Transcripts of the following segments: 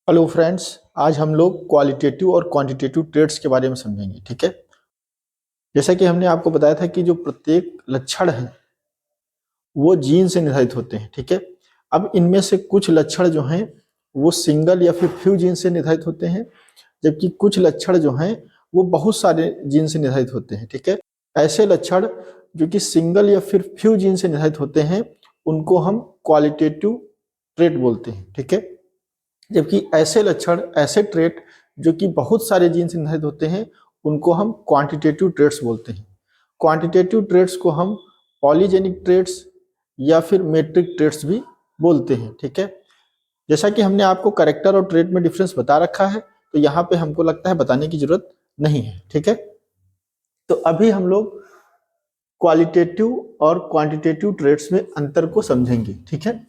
Hello friends. आज हम लोग क्वालिटेटिव और क्वांटिटेटिव ट्रेड्स के बारे में समझेंगे। ठीक है। जैसा कि हमने आपको बताया था कि जो प्रत्येक लक्षण है वो जीन से निर्धारित होते हैं। ठीक है। अब इनमें से कुछ लक्षण जो हैं वो सिंगल या फिर फ्यू जीन से निर्धारित होते हैं, जबकि कुछ लक्षण जो हैं वो बहुत सारे जीन से निर्धारित होते हैं। ठीक है। ऐसे लक्षण जो कि सिंगल या फिर फ्यू जीन से निर्धारित होते हैं उनको हम क्वालिटेटिव ट्रेट बोलते हैं। ठीक है। जबकि ऐसे लक्षण, ऐसे ट्रेट जो कि बहुत सारे जीन से निर्धारित होते हैं उनको हम क्वांटिटेटिव ट्रेट्स बोलते हैं। क्वांटिटेटिव ट्रेट्स को हम पॉलीजेनिक ट्रेट्स या फिर मेट्रिक ट्रेट्स भी बोलते हैं। ठीक है। जैसा कि हमने आपको कैरेक्टर और ट्रेट में डिफरेंस बता रखा है, तो यहाँ पे हमको लगता है बताने की जरूरत नहीं है। ठीक है। तो अभी हम लोग क्वालिटेटिव और क्वांटिटेटिव ट्रेट्स में अंतर को समझेंगे। ठीक है।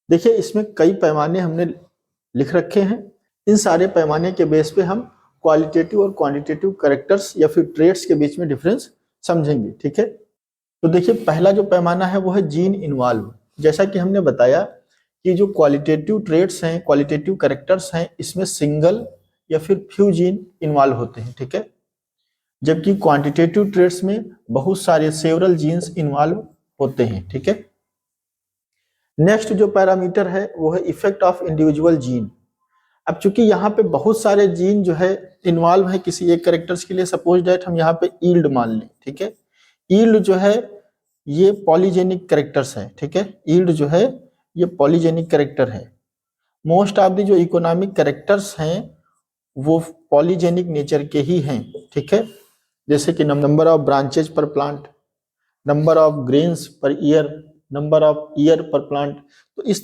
देखिए, इसमें कई पैमाने हमने लिख रखे हैं। इन सारे पैमाने के बेस पे हम क्वालिटेटिव और क्वांटिटेटिव कैरेक्टर्स या फिर ट्रेट्स के बीच में डिफरेंस समझेंगे। ठीक है। तो देखिए, पहला जो पैमाना है वो है जीन इन्वॉल्व। जैसा कि हमने बताया कि जो क्वालिटेटिव ट्रेट्स हैं, क्वालिटेटिव कैरेक्टर्स हैं, इसमें सिंगल या फिर फ्यू जीन इन्वॉल्व होते हैं। ठीक है। जबकि क्वांटिटेटिव ट्रेट्स में बहुत सारे सेवरल जीन्स इन्वॉल्व होते हैं। ठीक है। नेक्स्ट जो पैरामीटर है वो है इफेक्ट ऑफ इंडिविजुअल जीन। अब चूंकि यहाँ पे बहुत सारे जीन जो है इन्वॉल्व है किसी एक कैरेक्टर्स के लिए, सपोज डेट हम यहाँ पे ईल्ड मान लें। ठीक है। ईल्ड जो है ये पॉलीजेनिक कैरेक्टर्स है। ठीक है। ईल्ड जो है ये पॉलीजेनिक कैरेक्टर है। मोस्ट ऑफ द जो इकोनॉमिक कैरेक्टर्स हैं वो पॉलीजेनिक नेचर के ही हैं। ठीक है। जैसे कि नंबर ऑफ ब्रांचेज पर plant, number of grains per year, number of year पर प्लांट। तो इस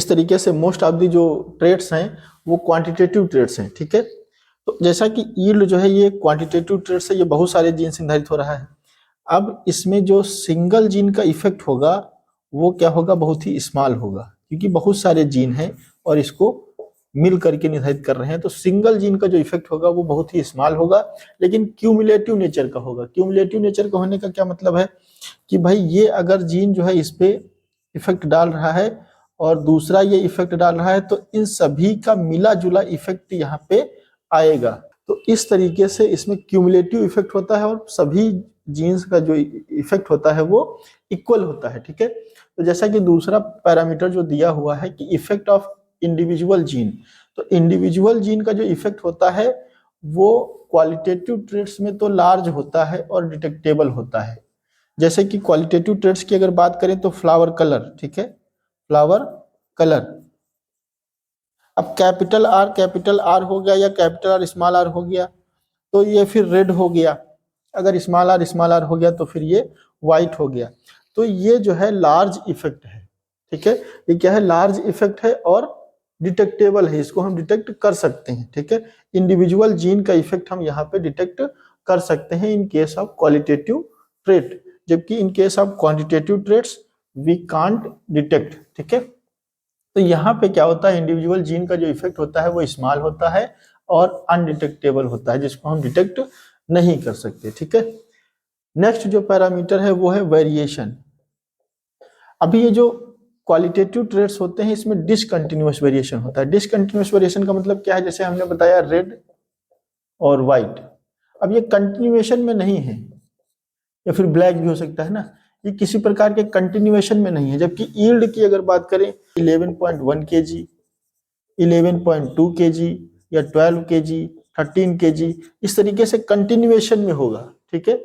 तरीके से मोस्ट ऑफ दी जो ट्रेड्स हैं वो क्वांटिटेटिव ट्रेड्स हैं। ठीक है। तो जैसा कि यील्ड जो है ये क्वांटिटेटिव ट्रेड्स है, ये बहुत सारे जीन से निर्धारित हो रहा है। अब इसमें जो सिंगल जीन का इफेक्ट होगा वो क्या होगा, बहुत ही स्मॉल होगा, क्योंकि बहुत सारे जीन हैं और इसको मिल करके निर्धारित कर रहे हैं। तो सिंगल जीन का जो इफेक्ट होगा वो बहुत ही स्मॉल होगा, लेकिन क्यूमुलेटिव नेचर का होगा। क्यूमुलेटिव नेचर का होने का क्या मतलब है कि भाई ये अगर जीन जो है इस पे इफेक्ट डाल रहा है और दूसरा ये इफेक्ट डाल रहा है, तो इन सभी का मिला जुला इफेक्ट यहाँ पे आएगा। तो इस तरीके से इसमें क्यूमुलेटिव इफेक्ट होता है और सभी जीन्स का जो इफेक्ट होता है वो इक्वल होता है। ठीक है। तो जैसा कि दूसरा पैरामीटर जो दिया हुआ है कि इफेक्ट ऑफ इंडिविजुअल जीन, तो इंडिविजुअल जीन का जो इफेक्ट होता है वो क्वालिटेटिव ट्रेट्स में तो लार्ज होता है और डिटेक्टेबल होता है। जैसे कि क्वालिटेटिव ट्रेट्स की अगर बात करें तो फ्लावर कलर। ठीक है। Flower colour. अब कैपिटल आर हो गया या कैपिटल आर स्मॉल आर हो गया तो ये फिर रेड हो गया। अगर स्मॉल आर हो गया तो फिर ये व्हाइट हो गया। तो ये जो है लार्ज इफेक्ट है। ठीक है। ये क्या है, लार्ज इफेक्ट है और डिटेक्टेबल है, इसको हम डिटेक्ट कर सकते हैं। ठीक है। इंडिविजुअल जीन का इफेक्ट हम यहाँ पे डिटेक्ट कर सकते हैं in case of qualitative trait, जबकि in case of quantitative traits we can't detect. ठीक है। तो यहाँ पे क्या होता है, इंडिविजुअल जीन का जो इफेक्ट होता है वो स्मॉल होता है और अनडिटेक्टेबल होता है, जिसको हम डिटेक्ट नहीं कर सकते। ठीक है। नेक्स्ट जो पैरामीटर है वो है वेरिएशन। अभी ये जो क्वालिटेटिव ट्रेट्स होते हैं इसमें डिसकंटिन्यूअस वेरिएशन होता है। डिसकंटिन्यूअस वेरिएशन का मतलब क्या है, जैसे हमने बताया रेड और व्हाइट, अब ये कंटिन्यूएशन में नहीं है, या फिर ब्लैक भी हो सकता है ना, ये किसी प्रकार के कंटिन्यूएशन में नहीं है। जबकि यील्ड की अगर बात करें 11.1 kg, 11.2 kg या 12 kg, 13 kg, इस तरीके से कंटिन्यूएशन में होगा। ठीक है।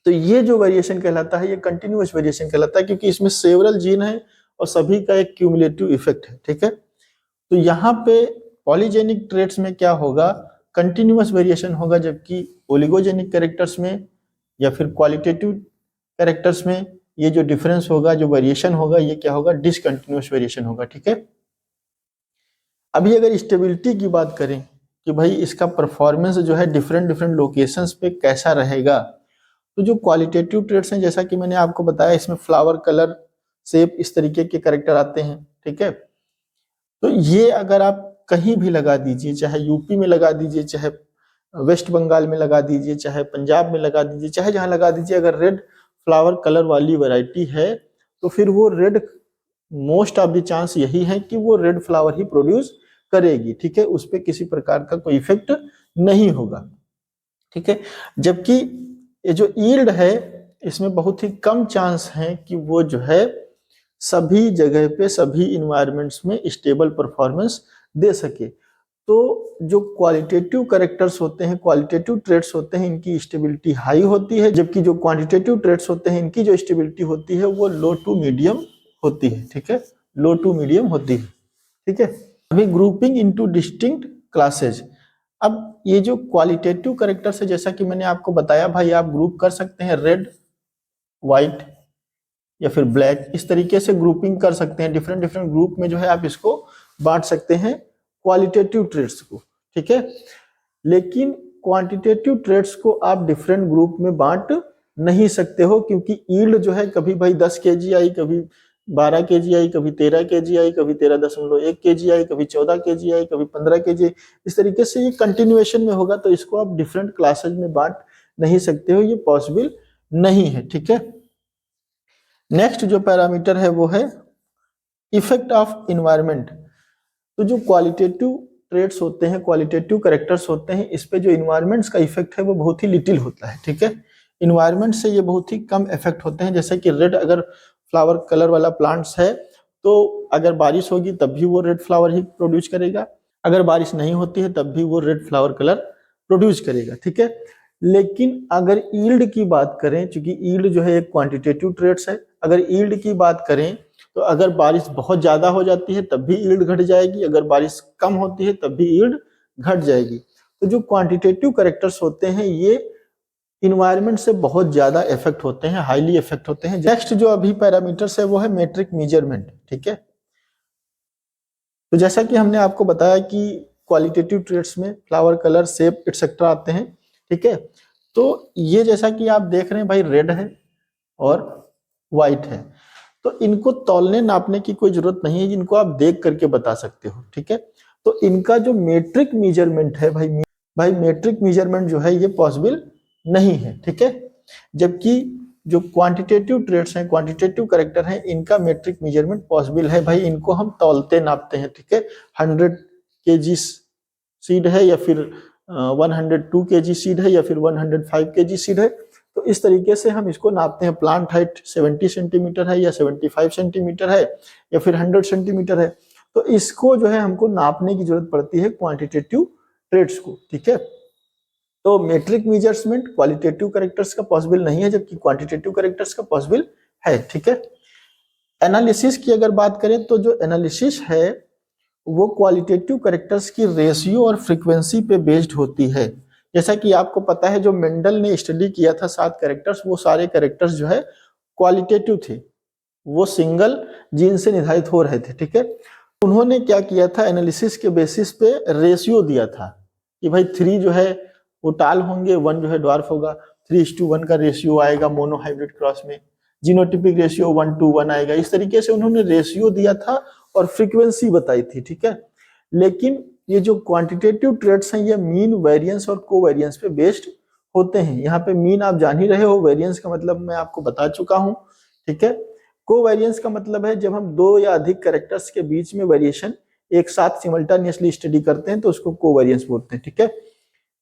तो ये जो वेरिएशन कहलाता है ये कंटिन्यूअस वेरिएशन कहलाता है, क्योंकि इसमें सेवरल जीन है और सभी का एक क्यूमुलेटिव इफेक्ट है। ठीक है। तो यहाँ पे पॉलीजेनिक ट्रेट्स में क्या होगा, कंटिन्यूअस वेरिएशन होगा, जबकि ओलिगोजेनिक कैरेक्टर्स में या फिर क्वालिटेटिव कैरेक्टर्स में ये जो डिफरेंस होगा, जो वेरिएशन होगा, ये क्या होगा, डिसकंटिन्यूअस वेरिएशन होगा। ठीक है। अभी अगर स्टेबिलिटी की बात करें कि भाई इसका परफॉर्मेंस जो है डिफरेंट डिफरेंट लोकेशंस पे कैसा रहेगा, तो जो क्वालिटेटिव ट्रेट्स हैं जैसा कि मैंने आपको बताया, इसमें फ्लावर कलर, शेप, इस तरीके के कैरेक्टर आते हैं। ठीक है। तो ये अगर आप कहीं भी लगा दीजिए, चाहे यूपी में लगा दीजिए, चाहे वेस्ट बंगाल में लगा दीजिए, चाहे पंजाब में लगा दीजिए, चाहे जहां लगा दीजिए, अगर रेड फ्लावर कलर वाली वैरायटी है तो फिर वो red most of the chance यही है कि वो रेड फ्लावर ही प्रोड्यूस करेगी, ठीक है, उस पर किसी प्रकार का कोई इफेक्ट नहीं होगा, ठीक है। जबकि ये जो यील्ड है इसमें बहुत ही कम चांस है कि वो जो है सभी जगह पे सभी इन्वायरमेंट्स में स्टेबल परफॉर्मेंस दे सके। तो जो क्वालिटेटिव कैरेक्टर्स होते हैं, क्वालिटेटिव ट्रेट्स होते हैं, इनकी स्टेबिलिटी हाई होती है, जबकि जो क्वांटिटेटिव ट्रेट्स होते हैं इनकी जो स्टेबिलिटी होती है वो लो टू मीडियम होती है, ठीक है, लो टू मीडियम होती है, ठीक है। अभी ग्रुपिंग इनटू डिस्टिंक्ट क्लासेज। अब ये जो क्वालिटेटिव कैरेक्टर्स है, जैसा कि मैंने आपको बताया भाई, आप ग्रुप कर सकते हैं रेड, व्हाइट या फिर ब्लैक, इस तरीके से ग्रुपिंग कर सकते हैं, डिफरेंट डिफरेंट ग्रुप में जो है आप इसको बांट सकते हैं क्वालिटेटिव ट्रेट्स को, ठीक है। लेकिन क्वांटिटेटिव ट्रेट्स को आप डिफरेंट ग्रुप में बांट नहीं सकते हो, क्योंकि यील्ड जो है कभी भाई 10 केजी आई, कभी 12 केजी आई, कभी 13 केजी आई, कभी 13.1 केजी आई, कभी 14 केजी आई, कभी 15 केजी, इस तरीके से ये कंटिन्यूएशन में होगा, तो इसको आप डिफरेंट क्लासेज में बांट नहीं सकते हो, ये पॉसिबल नहीं है, ठीक है। नेक्स्ट जो पैरामीटर है वो है इफेक्ट ऑफ इन्वायरमेंट। तो जो क्वालिटेटिव ट्रेट्स होते हैं, क्वालिटेटिव कैरेक्टर्स होते हैं, इस पे जो इन्वायरमेंट्स का इफेक्ट है वो बहुत ही लिटिल होता है, ठीक है। इन्वायरमेंट से ये बहुत ही कम इफेक्ट होते हैं। जैसे कि रेड अगर फ्लावर कलर वाला प्लांट्स है तो अगर बारिश होगी तब भी वो रेड फ्लावर ही प्रोड्यूस करेगा, अगर बारिश नहीं होती है तब भी वो रेड फ्लावर कलर प्रोड्यूस करेगा, ठीक है। लेकिन अगर यील्ड की बात करें, चूंकि यील्ड जो है एक क्वांटिटेटिव ट्रेट्स है, अगर यील्ड की बात करें तो अगर बारिश बहुत ज्यादा हो जाती है तब भी यील्ड घट जाएगी, अगर बारिश कम होती है तब भी यील्ड घट जाएगी। तो जो क्वांटिटेटिव कैरेक्टर्स होते हैं ये इन्वायरमेंट से बहुत ज्यादा इफेक्ट होते हैं, हाईली इफेक्ट होते हैं। नेक्स्ट जो अभी पैरामीटर्स है वो है मेट्रिक मेजरमेंट, ठीक है। तो जैसा कि हमने आपको बताया कि क्वालिटेटिव ट्रेट्स में फ्लावर कलर, शेप एटसेट्रा आते हैं, ठीक है। तो ये जैसा कि आप देख रहे हैं भाई, रेड है और व्हाइट है, तो इनको तौलने नापने की कोई जरूरत नहीं है, जिनको आप देख करके बता सकते हो, ठीक है। तो इनका जो मेट्रिक मेजरमेंट है भाई मेट्रिक मेजरमेंट जो है ये पॉसिबल नहीं है, ठीक है। जबकि जो क्वांटिटेटिव ट्रेट्स हैं, क्वांटिटेटिव कैरेक्टर हैं, इनका मेट्रिक मेजरमेंट पॉसिबल है भाई, इनको हम तौलते नापते हैं, ठीक है। 100 केजी सीड है या फिर 102 केजी सीड है या फिर 105 केजी सीड है, तो इस तरीके से हम इसको नापते हैं। प्लांट हाइट 70 सेंटीमीटर है या 75 सेंटीमीटर है या फिर 100 सेंटीमीटर है, तो इसको जो है हमको नापने की जरूरत पड़ती है क्वांटिटेटिव ट्रेट्स को, ठीक है। तो मेट्रिक मेजरमेंट क्वालिटेटिव कैरेक्टर्स का पॉसिबल नहीं है, जबकि क्वांटिटेटिव कैरेक्टर्स का पॉसिबल है, ठीक है। एनालिसिस की अगर बात करें तो जो एनालिसिस है वो क्वालिटेटिव कैरेक्टर्स की रेशियो और फ्रीक्वेंसी पे बेस्ड होती है। जैसा कि आपको पता है जो मेंडल ने स्टडी किया था 7 कैरेक्टर्स, वो सारे कैरेक्टर्स जो है क्वालिटेटिव थे, वो सिंगल जीन से निर्धारित हो रहे थे, ठीक है। उन्होंने क्या किया था, एनालिसिस के बेसिस पे रेशियो दिया था कि भाई 3 जो है वो टाल होंगे, 1 जो है ड्वार्फ होगा, 3:1 का रेशियो आएगा मोनो हाइब्रिड क्रॉस में, जीनोटिपिक रेशियो 1:1 आएगा। इस तरीके से उन्होंने रेशियो दिया था और फ्रीक्वेंसी बताई थी, ठीक है। लेकिन ये जो क्वांटिटेटिव ट्रेट्स हैं ये मीन, वेरिएंस और कोवेरिएंस पे बेस्ड होते हैं। यहाँ पे मीन आप जान ही रहे हो, वेरिएंस का मतलब मैं आपको बता चुका हूँ, ठीक है। कोवेरिएंस का मतलब है जब हम 2 या अधिक कैरेक्टर्स के बीच में वेरिएशन एक साथ सिमल्टेनियसली स्टडी करते हैं तो उसको कोवेरिएंस बोलते हैं, ठीक है।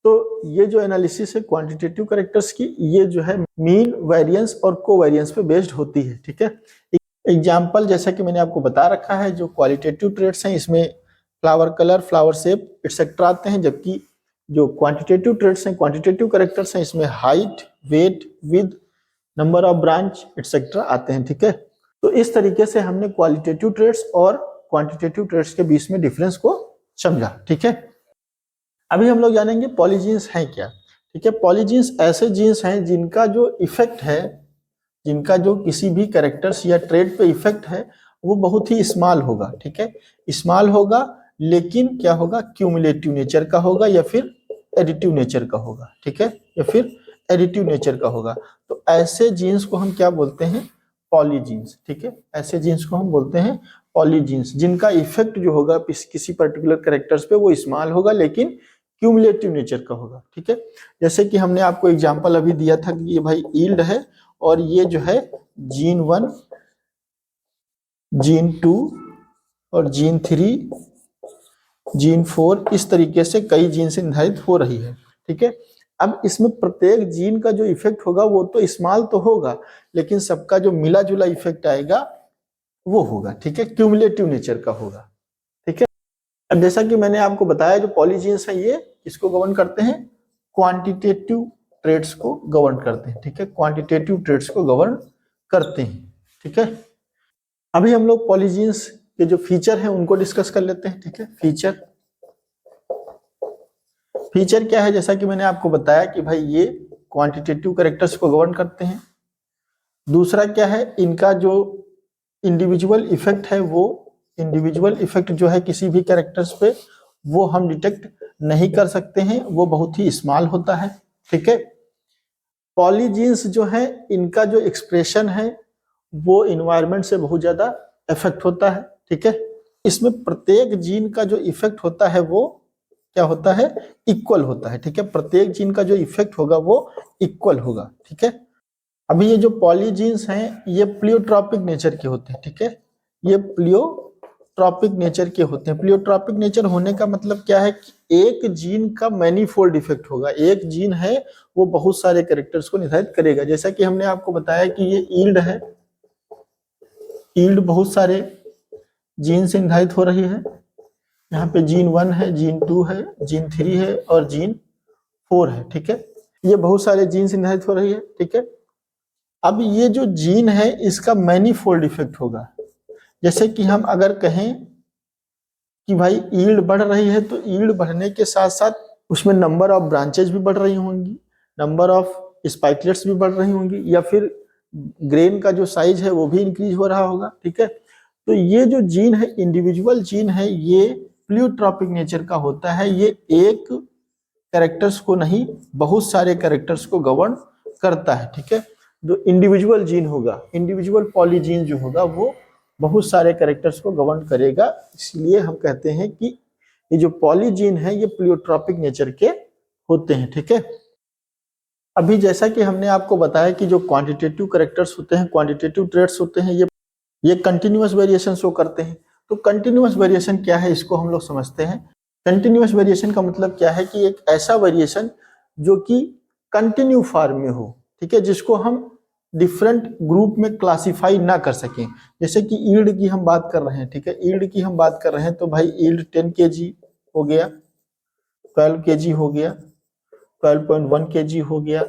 तो ये जो एनालिसिस है क्वांटिटेटिव कैरेक्टर्स की, ये जो है मीन, वेरिएंस और कोवेरिएंस पे बेस्ड होती है, ठीक है। एग्जाम्पल जैसा कि मैंने आपको बता रखा है, जो क्वालिटेटिव ट्रेट्स हैं इसमें flower colour, flower shape etcetera आते हैं, जबकि जो क्वांटिटेटिव ट्रेट्स हैं, क्वांटिटेटिव कैरेक्टर्स हैं, इसमें height, weight, width, number of branch etcetera आते हैं, ठीक है। तो इस तरीके से हमने क्वालिटेटिव ट्रेट्स और क्वांटिटेटिव ट्रेट्स के बीच में डिफरेंस को समझा, ठीक है। अभी हम लोग जानेंगे पॉलीजीन्स हैं क्या, ठीक है। पॉलीजीन्स ऐसे जीन्स हैं जिनका जो इफेक्ट है, जिनका जो किसी भी कैरेक्टर्स या ट्रेड पे इफेक्ट है वो बहुत ही स्मॉल होगा, ठीक है। स्मॉल होगा, लेकिन क्या होगा, क्यूमुलेटिव नेचर का होगा या फिर एडिटिव नेचर का होगा, ठीक है, या फिर एडिटिव नेचर का होगा। तो ऐसे जीन्स को हम क्या बोलते हैं, पॉलीजीन्स, ठीक है। ऐसे जीन्स को हम बोलते हैं पॉलीजीन्स, जिनका इफेक्ट जो होगा किसी पर्टिकुलर कैरेक्टर्स पे वो स्मॉल होगा लेकिन क्यूमुलेटिव नेचर का होगा, ठीक है। जैसे कि हमने आपको एग्जांपल अभी दिया था कि ये भाई यील्ड है और ये जो है जीन 1 जीन 2 और जीन 3, जीन 4, इस तरीके से कई जीन से निर्धारित हो रही है। ठीक है, अब इसमें प्रत्येक जीन का जो इफेक्ट होगा वो तो स्मॉल तो होगा, लेकिन सबका जो मिला जुला इफेक्ट आएगा वो होगा। ठीक है, क्यूमुलेटिव नेचर का होगा। ठीक है, अब जैसा कि मैंने आपको बताया जो पॉलीजीन्स है ये इसको गवर्न करते हैं, क्वांटिटेटिव ट्रेड्स को गवर्न करते हैं। ठीक है, क्वांटिटेटिव ट्रेड्स को गवर्न करते हैं। ठीक है, अभी हम लोग पॉलीजीन्स के जो फीचर हैं उनको डिस्कस कर लेते हैं। ठीक है, फीचर क्या है, जैसा कि मैंने आपको बताया कि भाई ये क्वांटिटेटिव कैरेक्टर्स को गवर्न करते हैं। दूसरा क्या है, इनका जो इंडिविजुअल इफेक्ट है वो इंडिविजुअल इफेक्ट जो है किसी भी कैरेक्टर्स पे वो हम डिटेक्ट नहीं कर सकते हैं, वो बहुत ही स्मॉल होता है। ठीक है, पॉलीजीन्स जो है इनका जो एक्सप्रेशन है वो इन्वायरमेंट से बहुत ज्यादा इफेक्ट होता है। ठीक है, इसमें प्रत्येक जीन का जो इफेक्ट होता है वो क्या होता है, इक्वल होता है। ठीक है, प्रत्येक जीन का जो इफेक्ट होगा वो इक्वल होगा। ठीक है, अभी ये जो पॉलीजीन्स हैं ये प्लियोट्रॉपिक नेचर के होते हैं। ठीक है, ये प्लियोट्रॉपिक नेचर के होते हैं। प्लियोट्रॉपिक नेचर होने का मतलब क्या है कि एक जीन का मैनीफोल्ड इफेक्ट होगा। एक जीन है वो बहुत सारे कैरेक्टर्स को निर्धारित करेगा। जैसा कि हमने आपको बताया कि ये ईल्ड है, ईल्ड बहुत सारे जीन से निर्धारित हो रही है। यहाँ पे जीन 1 है, जीन 2 है, जीन 3 है और जीन 4 है। ठीक है, ये बहुत सारे जीन से निर्धारित हो रही है। ठीक है, अब ये जो जीन है इसका मैनीफोल्ड इफेक्ट होगा। जैसे कि हम अगर कहें कि भाई ईल्ड बढ़ रही है तो ईल्ड बढ़ने के साथ साथ उसमें नंबर ऑफ ब्रांचेज भी बढ़ रही होंगी, नंबर ऑफ स्पाइकलेट्स भी बढ़ रही होंगी, या फिर ग्रेन का जो साइज है वो भी इंक्रीज हो रहा होगा। ठीक है, तो ये जो जीन है इंडिविजुअल जीन है ये प्लियोट्रॉपिक नेचर का होता है। ये एक कैरेक्टर्स को नहीं बहुत सारे कैरेक्टर्स को गवर्न करता है। ठीक है, जो इंडिविजुअल जीन होगा, इंडिविजुअल पॉलीजीन जो होगा वो बहुत सारे कैरेक्टर्स को गवर्न करेगा। इसलिए हम कहते हैं कि ये जो पॉलीजीन है ये प्लियोट्रॉपिक नेचर के होते हैं। ठीक है, अभी जैसा कि हमने आपको बताया कि जो क्वांटिटेटिव कैरेक्टर्स होते हैं, क्वांटिटेटिव ट्रेड्स होते हैं, ये कंटिन्यूअस वेरिएशन शो करते हैं। तो कंटिन्यूअस वेरिएशन क्या है इसको हम लोग समझते हैं। कंटिन्यूअस वेरिएशन का मतलब क्या है कि एक ऐसा वेरिएशन जो कि कंटिन्यू फॉर्म में हो। ठीक है, जिसको हम डिफरेंट ग्रुप में क्लासिफाई ना कर सकें। जैसे कि ईल्ड की हम बात कर रहे हैं। ठीक है, ईल्ड की हम बात कर रहे हैं तो भाई ईल्ड 10 kg हो गया, 12 kg हो गया, 12.1 kg हो गया,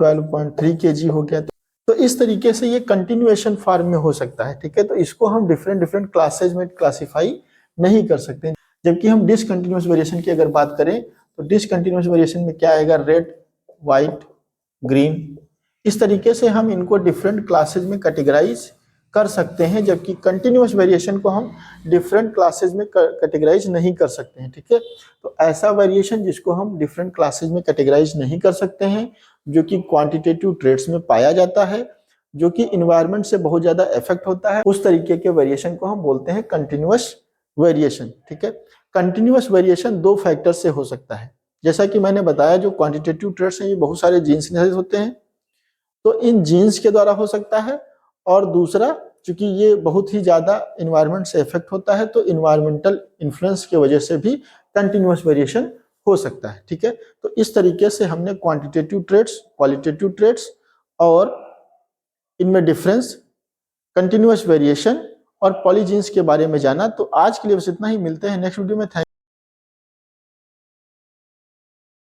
12.3 kg हो गया। तो इस तरीके से ये कंटिन्यूएशन फॉर्म में हो सकता है। ठीक है, तो इसको हम डिफरेंट डिफरेंट क्लासेज में क्लासिफाई नहीं कर सकते। जबकि हम डिसकंटिन्यूअस वेरिएशन की अगर बात करें तो डिसकंटिन्यूअस वेरिएशन में क्या आएगा, रेड, व्हाइट, ग्रीन, इस तरीके से हम इनको डिफरेंट क्लासेज में कैटेगराइज कर सकते हैं। जबकि कंटिन्यूअस वेरिएशन को हम डिफरेंट क्लासेज में कैटेगराइज नहीं कर सकते हैं। ठीक है, तो ऐसा वेरिएशन जिसको हम डिफरेंट क्लासेज में कैटेगराइज नहीं कर सकते हैं, जो कि क्वांटिटेटिव ट्रेड्स में पाया जाता है, जो कि इन्वायरमेंट से बहुत ज्यादा इफेक्ट होता है, उस तरीके के वेरिएशन को हम बोलते हैं कंटिन्यूअस वेरिएशन। ठीक है, कंटिन्यूअस वेरिएशन दो फैक्टर से हो सकता है। जैसा कि मैंने बताया जो क्वांटिटेटिव ट्रेड्स हैं ये बहुत सारे जीन्स निर्धारित होते हैं, तो इन जीन्स के द्वारा हो सकता है। और दूसरा चूंकि ये बहुत ही ज्यादा इन्वायरमेंट से इफेक्ट होता है तो इन्वायरमेंटल इन्फ्लुएंस की वजह से भी कंटिन्यूअस वेरिएशन हो सकता है। ठीक है, तो इस तरीके से हमने क्वांटिटेटिव ट्रेड्स, क्वालिटेटिव ट्रेड्स और इनमें डिफरेंस, कंटिन्यूअस वेरिएशन और पॉलीजीन्स के बारे में जाना। तो आज के लिए बस इतना ही, मिलते हैं नेक्स्ट वीडियो में।